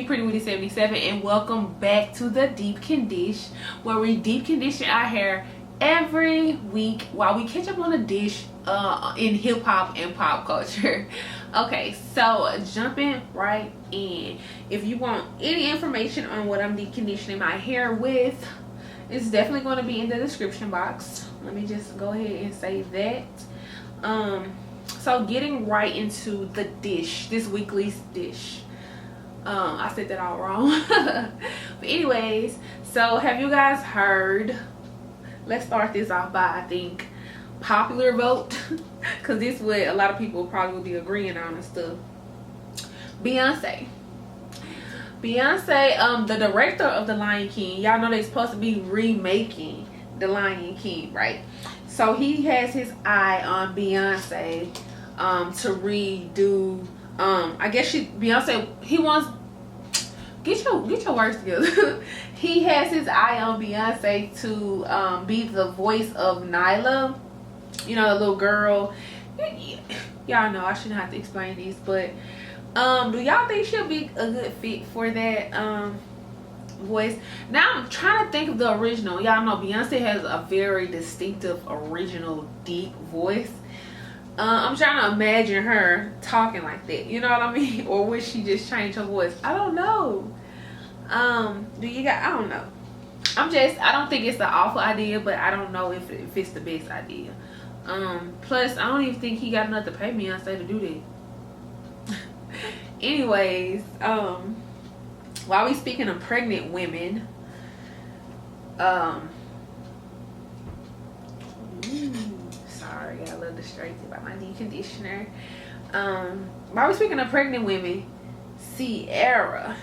Pretty Witty 77, and welcome back to the Deep Condish, where we deep condition our hair every week while we catch up on a dish in hip-hop and pop culture. Okay, so jumping right in. If you want any information on what I'm deep conditioning my hair with, it's definitely going to be in the description box. Let me just go ahead and say that. So getting right into the dish, this weekly's dish. I said that all wrong. But anyways, so have you guys heard, let's start this off by, I think, popular vote, because this is what a lot of people probably will be agreeing on and stuff. Beyonce, the director of The Lion King. Y'all know they're supposed to be remaking The Lion King, right? So he has his eye on Beyonce to redo. I guess Beyonce, he wants, get your words together. He has his eye on Beyonce to be the voice of Nyla, you know, the little girl. Y'all know I shouldn't have to explain these, but do y'all think she'll be a good fit for that voice? Now I'm trying to think of the original. Y'all know Beyonce has a very distinctive original deep voice. I'm trying to imagine her talking like that, you know what I mean? Or would she just change her voice? I don't know. I don't know. I don't think it's an awful idea, but I don't know if it's the best idea. Plus I don't even think he got enough to pay Beyonce to do that. Anyways, while we speaking of pregnant women, sorry, I got a little distracted by my deep conditioner. While we're speaking of pregnant women, Sierra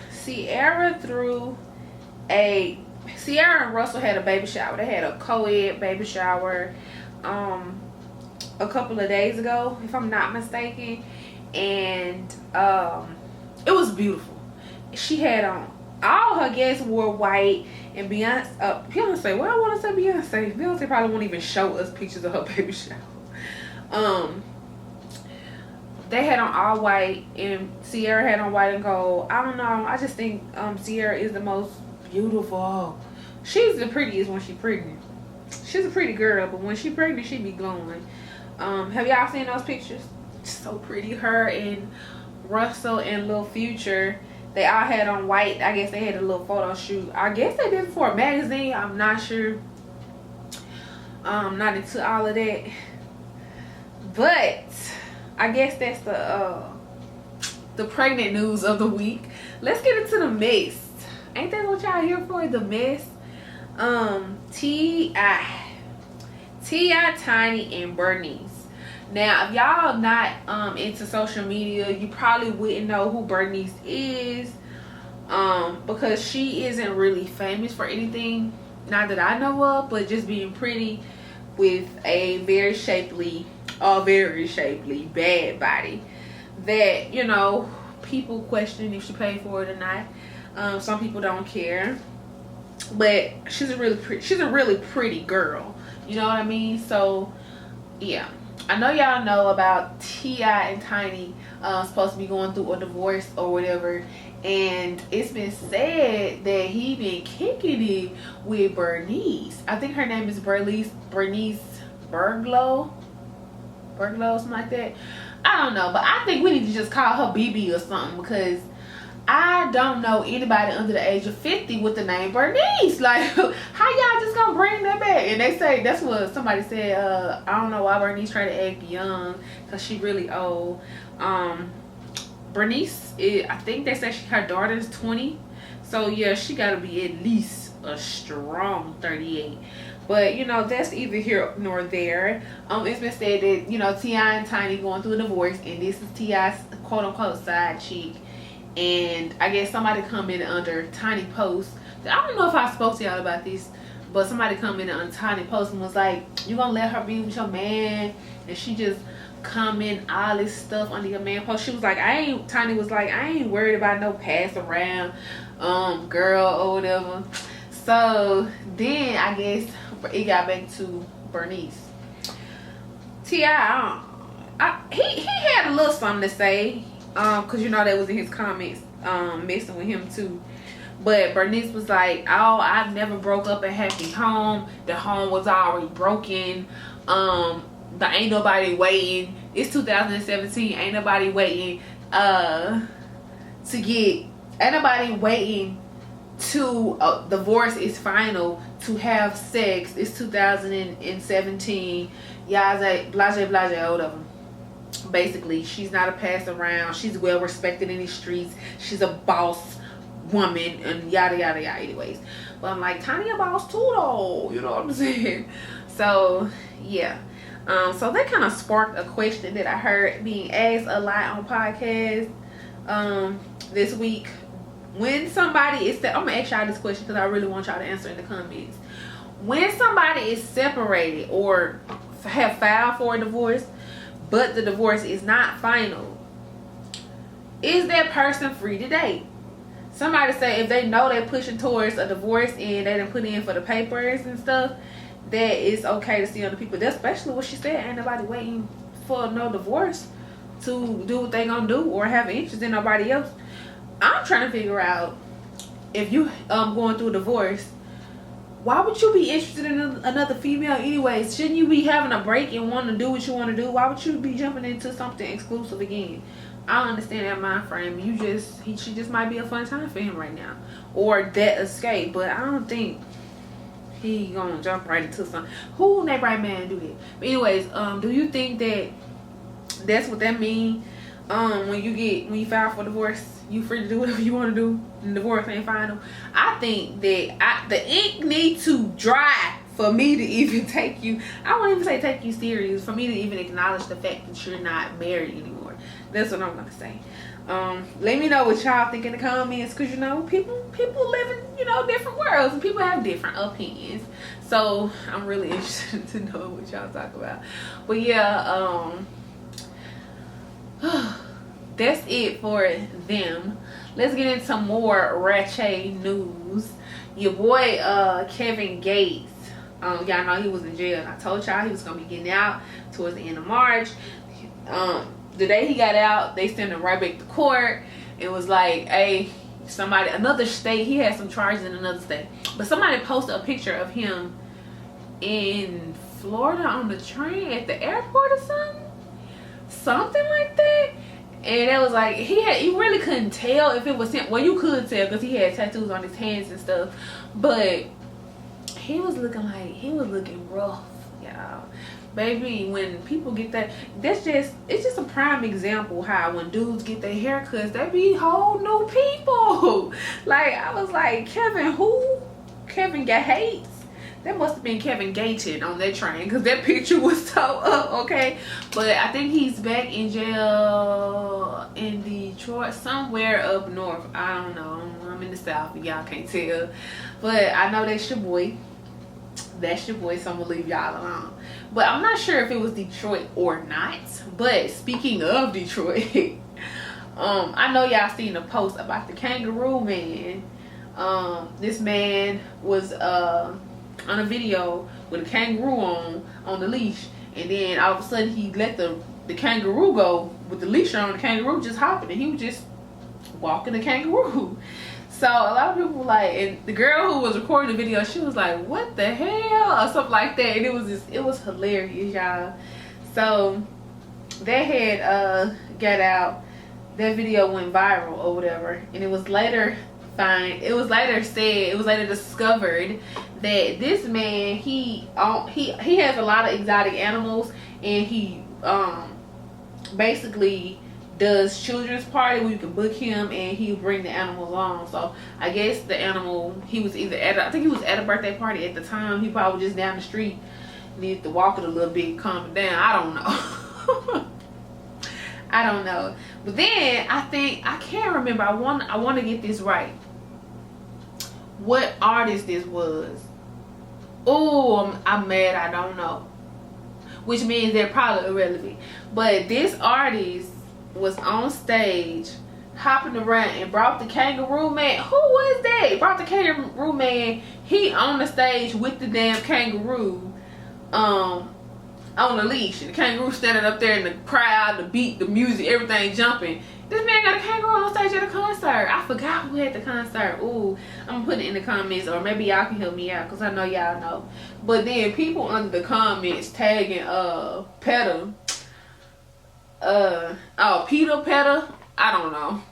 and Russell had a baby shower. They had a co-ed baby shower a couple of days ago, if I'm not mistaken, and it was beautiful. She had on, all her guests wore white, and Beyonce, well, I want to say Beyonce probably won't even show us pictures of her baby shower. They had on all white, and Sierra had on white and gold. I don't know, I just think Sierra is the most beautiful. She's the prettiest when she's pregnant. She's a pretty girl, but when she's pregnant, she be glowing. Have y'all seen those pictures? So pretty. Her and Russell and Lil Future, they all had on white. I guess they had a little photo shoot. I guess they did it for a magazine. I'm not sure. Not into all of that. But I guess that's the pregnant news of the week. Let's get into the mess. Ain't that what y'all here for? The mess. T.I., Tiny, and Bernice. Now, if y'all not into social media, you probably wouldn't know who Bernice is, because she isn't really famous for anything, not that I know of, but just being pretty with a very shapely bad body that, you know, people question if she paid for it or not. Some people don't care, but she's a really pretty girl, you know what I mean? So yeah, I know y'all know about T.I. and Tiny supposed to be going through a divorce or whatever, and it's been said that he been kicking it with Bernice. I think her name is Bernice Burglow, something like that. I don't know, but I think we need to just call her BB or something, because I don't know anybody under the age of 50 with the name Bernice. Like, how y'all just gonna bring that back? And they say, that's what somebody said, I don't know why Bernice tried to act young, because she really old. Bernice, I think they said her daughter's 20. So yeah, she gotta be at least a strong 38. But, you know, that's either here nor there. It's been said that, you know, T.I. and Tiny going through a divorce, and this is T.I.'s quote-unquote side chick. And I guess somebody commented under Tiny post. I don't know if I spoke to y'all about this, but somebody commented on Tiny post and was like, you gonna let her be with your man? And she just comment all this stuff under your man post. She was like, Tiny was like, I ain't worried about no pass around girl or whatever. So then I guess it got back to Bernice. T.I., he had a little something to say, because you know that was in his comments messing with him too. But Bernice was like, oh, I've never broke up a happy home. The home was already broken. There ain't nobody waiting. It's 2017. Ain't nobody waiting ain't nobody waiting to divorce is final to have sex. It's 2017. Y'all blase blase, all of them. Basically, she's not a pass around. She's well respected in these streets. She's a boss woman and yada yada yada. Anyways, but I'm like, Tiny a boss too though, you know what I'm saying? So yeah, so that kind of sparked a question that I heard being asked a lot on podcasts this week. When somebody is I'm gonna ask y'all this question because I really want y'all to answer in the comments. When somebody is separated or have filed for a divorce but the divorce is not final, is that person free to date? Somebody say if they know they're pushing towards a divorce and they didn't put in for the papers and stuff, that it's okay to see other people. That's especially what she said. Ain't nobody waiting for no divorce to do what they gonna do or have interest in nobody else. I'm trying to figure out, if you going through a divorce, why would you be interested in another female anyways? Shouldn't you be having a break and want to do what you want to do? Why would you be jumping into something exclusive again? I don't understand that mind frame. She just might be a fun time for him right now, or that escape. But I don't think he gonna jump right into something. Who in that right man do that? But anyways, do you think that that's what that mean? When you file for divorce, you free to do whatever you want to do, and divorce ain't final. I think that the ink need to dry for me to even take you. I won't even say take you serious. For me to even acknowledge the fact that you're not married anymore. That's what I'm gonna say. Let me know what y'all think in the comments, because you know people live in different worlds and people have different opinions. So I'm really interested to know what y'all talk about. But yeah, that's it for them. Let's get into more ratchet news. Your boy Kevin Gates, y'all know he was in jail, and I told y'all he was gonna be getting out towards the end of March. The day he got out, they sent him right back to court. It was like, hey, another state, he had some charges in another state, but somebody posted a picture of him in Florida on the train at the airport or something like that. And it was like, you really couldn't tell if it was him. Well, you could tell because he had tattoos on his hands and stuff, but he was looking rough, y'all. Baby, when people get that, it's just a prime example how when dudes get their haircuts, they be whole new people. Like, I was like, Kevin Gates? That must have been Kevin Gaten on that train, because that picture was so up, okay? But I think he's back in jail in Detroit, somewhere up north. I don't know. I'm in the South, y'all can't tell. But I know that's your boy. That's your boy, so I'm gonna leave y'all alone. But I'm not sure if it was Detroit or not. But speaking of Detroit, I know y'all seen a post about the kangaroo man. This man was on a video with a kangaroo on the leash, and then all of a sudden he let the kangaroo go with the leash on. The kangaroo just hopping, and he was just walking the kangaroo. So a lot of people were like, and the girl who was recording the video, she was like, what the hell, or something like that. And it was hilarious, y'all. So they had got out, that video went viral or whatever, and it was later discovered that this man, he has a lot of exotic animals, and he basically does children's party where you can book him and he'll bring the animals on. So I guess the animal, he was either I think he was at a birthday party at the time. He probably just down the street, needed to walk it a little bit, calm it down. I don't know. I don't know. But then I can't remember. I want to get this right. What artist this was? Oh, I'm mad. I don't know. Which means they're probably irrelevant. But this artist was on stage hopping around and brought the kangaroo man. Who was that? He brought the kangaroo man. He on the stage with the damn kangaroo on the leash, and the kangaroo standing up there in the crowd, the beat, the music, everything jumping, This man got a kangaroo on stage at a concert. I forgot who had the concert. Ooh, I'm gonna put it in the comments, or maybe y'all can help me out, because I know y'all know. But then people under the comments tagging Petter. Peter Petter. I don't know.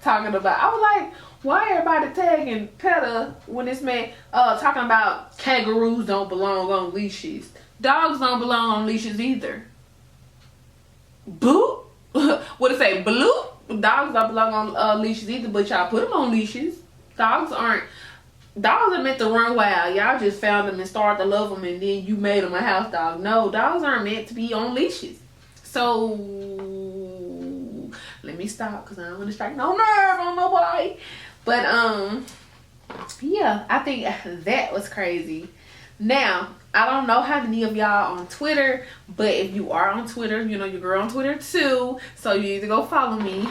Talking about, I was like, why everybody tagging Petter when this man talking about kangaroos don't belong on leashes. Dogs don't belong on leashes either. Boo? What it say? Bloop? Dogs don't belong on leashes either, but y'all put them on leashes. Dogs are meant to run wild. Y'all just found them and started to love them, and then you made them a house dog. No, dogs aren't meant to be on leashes. So let me stop, because I don't want to strike no nerve on nobody. But yeah, I think that was crazy. Now, I don't know how many of y'all on Twitter, but if you are on Twitter, you know your girl on Twitter too, so you need to go follow me,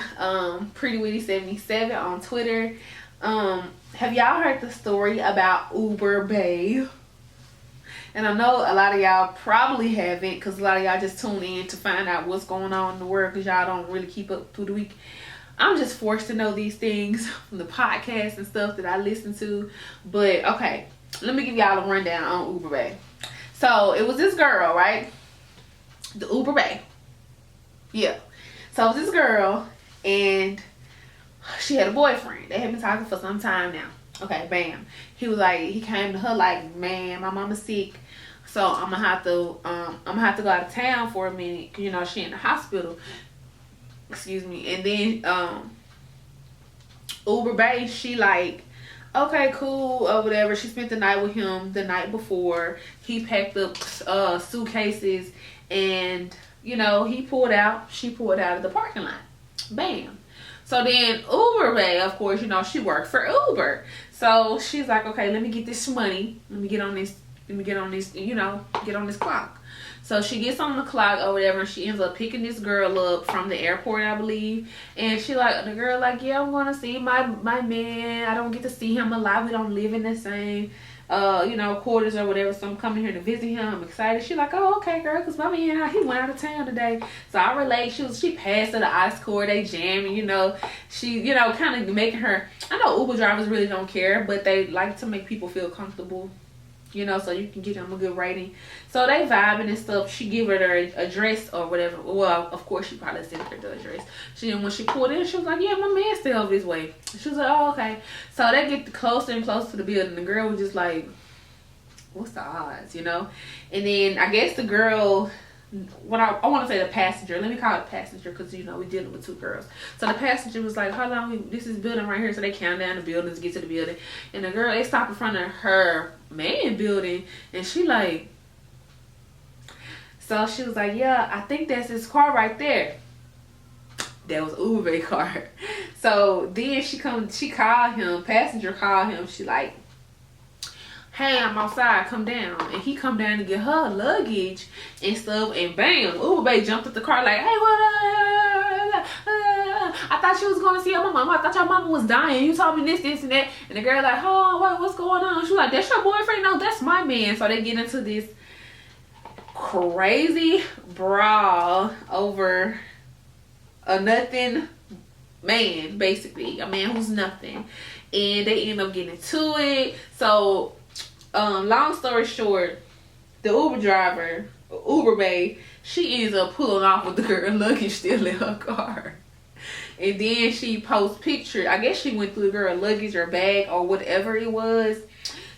Pretty Witty 77 on Twitter. Have y'all heard the story about Uber Bay? And I know a lot of y'all probably haven't, because a lot of y'all just tune in to find out what's going on in the world, because y'all don't really keep up through the week. I'm just forced to know these things from the podcast and stuff that I listen to. But okay, let me give y'all a rundown on Uber Bay. So it was this girl, right? The Uber Bay. Yeah. So it was this girl, and she had a boyfriend. They had been talking for some time now. Okay, bam. He was like, he came to her like, man, my mama's sick, so I'm gonna have to go out of town for a minute, 'cause, you know, she in the hospital. Excuse me. And then Uber Bay, she like, okay, cool, or whatever. She spent the night with him the night before. He packed up suitcases, and you know, he pulled out. She pulled out of the parking lot. Bam. So then Uber Bay, of course, you know, she worked for Uber. So she's like, okay, let me get this money. Let me get on this, you know, get on this clock. So she gets on the clock or whatever, and she ends up picking this girl up from the airport, I believe. And she like, the girl like, yeah, I'm gonna see my man. I don't get to see him a lot. We don't live in the same you know, quarters or whatever, so I'm coming here to visit him. I'm excited. She like, oh, okay, girl, because my man, he went out of town today. So I relate. She passed to the ice core, they jamming, you know. She, you know, kind of making her, I know Uber drivers really don't care, but they like to make people feel comfortable, you know, so you can give them a good rating. So they vibing and stuff. She give her their address or whatever. Well, of course, she probably sent her the address. When she pulled in, she was like, yeah, my man stay over this way. She was like, oh, okay. So they get closer and closer to the building. The girl was just like, what's the odds, you know? And then I guess the girl, when I want to say the passenger, let me call it passenger, because, you know, we're dealing with two girls. So the passenger was like, how long, this is building right here. So they count down the buildings, get to the building. And the girl, they stop in front of her man building, and she like, so she was like, yeah, I think that's his car right there. That was Uber car. So then she called him, passenger called him. She like, hey, I'm outside, come down. And he come down to get her luggage and stuff, and bam, Uber Bay jumped at the car like, hey, what? I thought you was going to see your mama. I thought your mama was dying. You told me this, and that. And the girl like, oh, what's going on? She was like, that's your boyfriend? No, that's my man. So they get into this crazy brawl over a nothing man, basically. A man who's nothing. And they end up getting to it. So long story short, the Uber driver, Uber Bay, she ends up pulling off with the girl luggage still in her car. And then she posts pictures. I guess she went through the girl luggage or bag or whatever it was.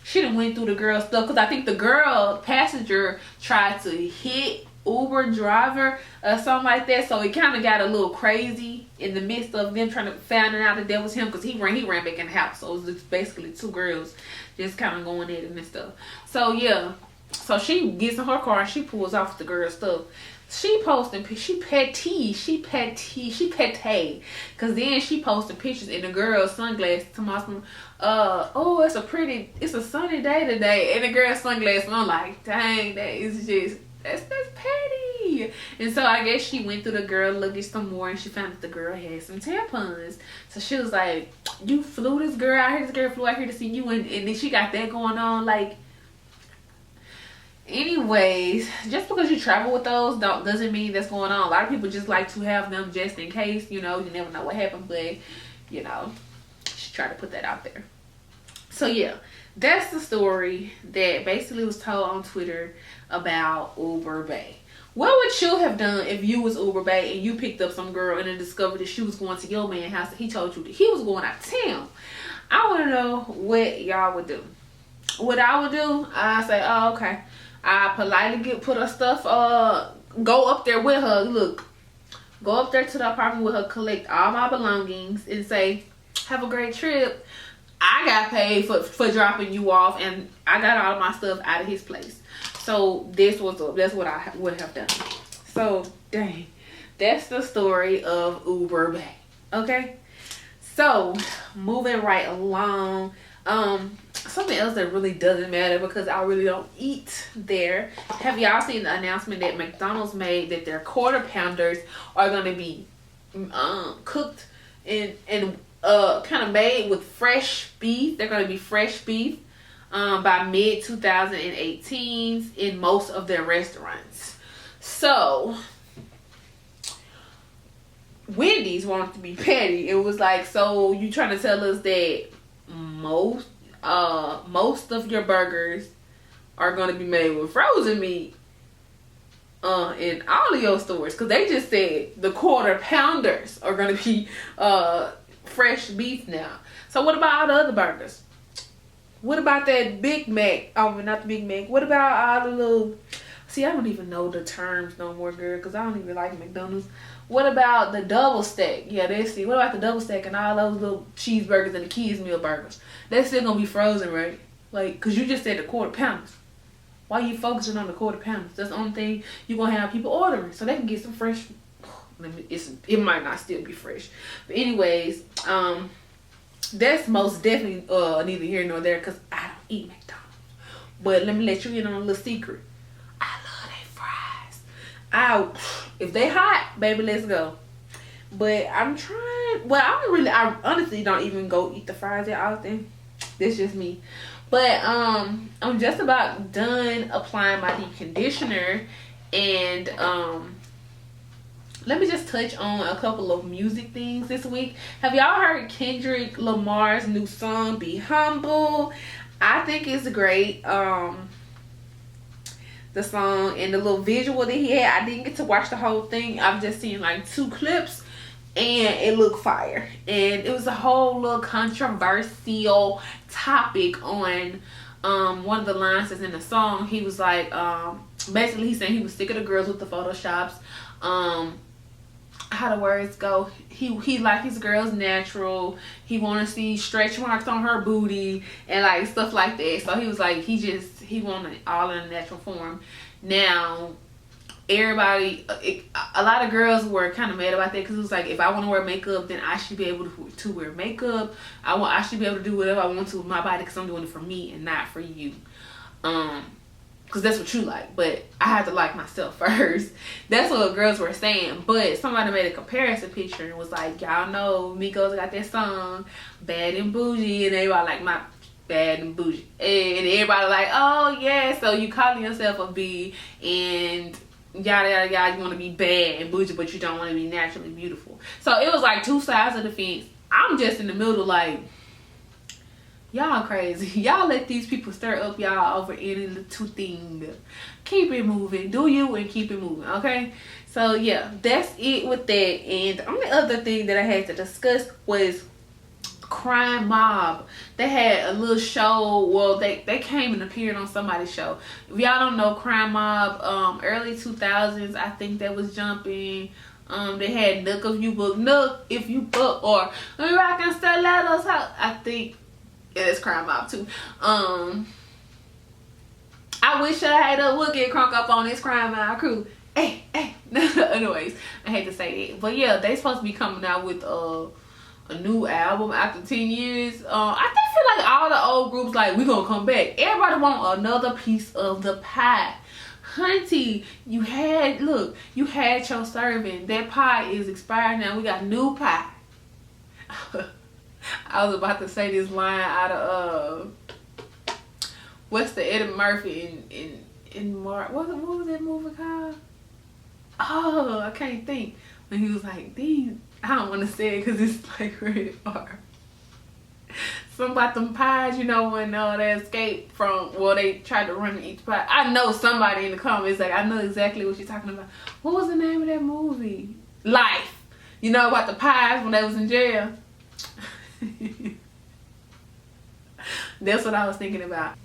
She done went through the girl's stuff, because I think the girl passenger tried to hit Uber driver or something like that. So it kind of got a little crazy in the midst of them trying to find out that was him, because he ran back in the house. So it was just basically two girls just kind of going at it and stuff. So yeah, so she gets in her car and she pulls off the girl's stuff. She posting, she petty, because then she posting pictures in the girl's sunglasses to my son. Oh, it's a sunny day today, and the girl's sunglasses. And I'm like, dang, that's petty. And so I guess she went through the girl luggage some more, and she found that the girl had some tampons. So she was like, you flew this girl out here, this girl flew out here to see you, and then she got that going on, like. Anyway, anyways, just because you travel with those doesn't mean that's going on. A lot of people just like to have them just in case, you know, you never know what happened, but you know, she tried to put that out there. So yeah, that's the story that basically was told on Twitter about Uber Bay. What would you have done if you was Uber Bay and you picked up some girl and then discovered that she was going to your man's house and he told you that he was going out of town? I want to know what y'all would do. What I would do, I say, oh, okay. I politely put her stuff, go up there with her. Look, go up there to the apartment with her, collect all my belongings and say, have a great trip. I got paid for dropping you off and I got all of my stuff out of his place. So that's what I would have done. So dang, that's the story of Uber Bay. Okay, so moving right along, something else that really doesn't matter because I really don't eat there. Have y'all seen the announcement that McDonald's made that their quarter pounders are gonna be cooked and kind of made with fresh beef? They're gonna be fresh beef by mid 2018 in most of their restaurants. So Wendy's wanted to be petty. It was like, so you trying to tell us that most of your burgers are going to be made with frozen meat in all of your stores? Because they just said the quarter pounders are going to be fresh beef now. So what about all the other burgers? What about that Big Mac? Oh, not the Big Mac. What about all the little... See, I don't even know the terms no more, girl, because I don't even like McDonald's. What about the double stack? Yeah, they see. What about the double stack and all those little cheeseburgers and the kids meal burgers? They're still going to be frozen, right? Like, because you just said the quarter pounders. Why are you focusing on the quarter pounders? That's the only thing you're going to have people ordering so they can get some fresh... It might not still be fresh. But anyways, that's most definitely neither here nor there because I don't eat McDonald's. But let me let you in on a little secret. I love their fries. If they hot, baby, let's go. But I'm trying. Well, I honestly don't even go eat the fries that often. That's just me. But I'm just about done applying my deep conditioner, and let me just touch on a couple of music things this week. Have y'all heard Kendrick Lamar's new song, Be Humble? I think it's great. The song and the little visual that he had, I didn't get to watch the whole thing. I've just seen like 2 clips and it looked fire. And it was a whole little controversial topic on one of the lines that's in the song. He was like, basically he's saying he was sick of the girls with the photoshops. How the words go, he like his girls natural. He want to see stretch marks on her booty and like stuff like that. So he was like, he wanted it all in a natural form. Now everybody, a lot of girls were kind of mad about that because it was like, if I want to wear makeup, then I should be able to wear makeup. I should be able to do whatever I want to with my body because I'm doing it for me and not for you. Because that's what you like, but I had to like myself first. That's what girls were saying. But somebody made a comparison picture and was like, y'all know Migos got that song Bad and Bougie, and everybody like my Bad and Bougie, and everybody like, oh yeah, so you calling yourself a B and yada yada yada, you want to be bad and bougie but you don't want to be naturally beautiful. So it was like 2 sides of the fence. I'm just in the middle, like, y'all crazy. Y'all let these people stir up y'all over any little thing. Keep it moving. Do you and keep it moving, okay? So yeah, that's it with that. And the only other thing that I had to discuss was Crime Mob. They had a little show. Well, they came and appeared on somebody's show. If y'all don't know Crime Mob, early 2000s, I think that was jumping. They had Nook If You Book, or We Rockin' Stilettos House. I think it's Crime Mob too. I wish I had a would get crunk up on this Crime Mob crew. Hey. Anyways, I hate to say that, but yeah, they supposed to be coming out with a new album after 10 years. I feel like all the old groups like, we gonna come back. Everybody want another piece of the pie. Hunty, you had your serving. That pie is expired now. We got new pie. I was about to say this line out of what's the Eddie Murphy in March. What was that movie called? Oh, I can't think. When he was like, these, I don't want to say it because it's like rated R. Something about them pies, you know, when they escaped from, well, they tried to run each pie. I know somebody in the comments, like, I know exactly what you're talking about. What was the name of that movie? Life. You know about the pies when they was in jail? That's what I was thinking about.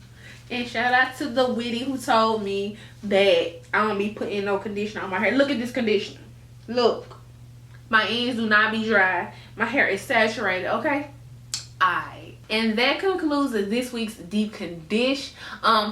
And shout out to the Witty who told me that I don't be putting no conditioner on my hair. Look at this conditioner. Look. My ends do not be dry. My hair is saturated, okay? Alright. And that concludes this week's Deep Condish.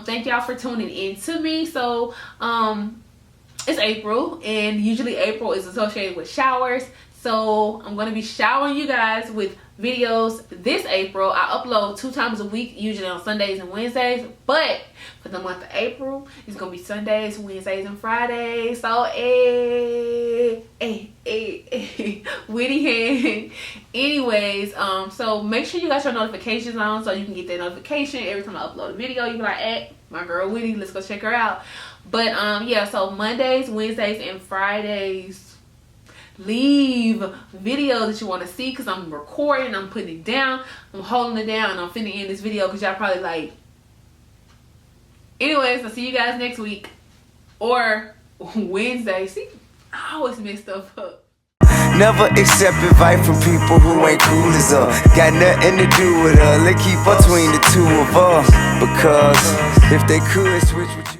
Thank y'all for tuning in to me. So, it's April, and usually April is associated with showers. So I'm going to be showering you guys with videos this April. I upload 2 times a week, usually on Sundays and Wednesdays. But for the month of April, it's going to be Sundays, Wednesdays, and Fridays. So, Witty hand. Anyways, so make sure you got your notifications on so you can get that notification every time I upload a video. You be like, hey, my girl Witty, let's go check her out. But yeah, so Mondays, Wednesdays, and Fridays, leave videos that you want to see, because I'm recording, I'm putting it down, I'm holding it down, and I'm finna end this video because y'all probably like. Anyways, I'll see you guys next week or Wednesday. See, I always mess stuff up. Never accept advice from people who ain't cool as us. Got nothing to do with us. Let's keep between the two of us, because if they could switch with you.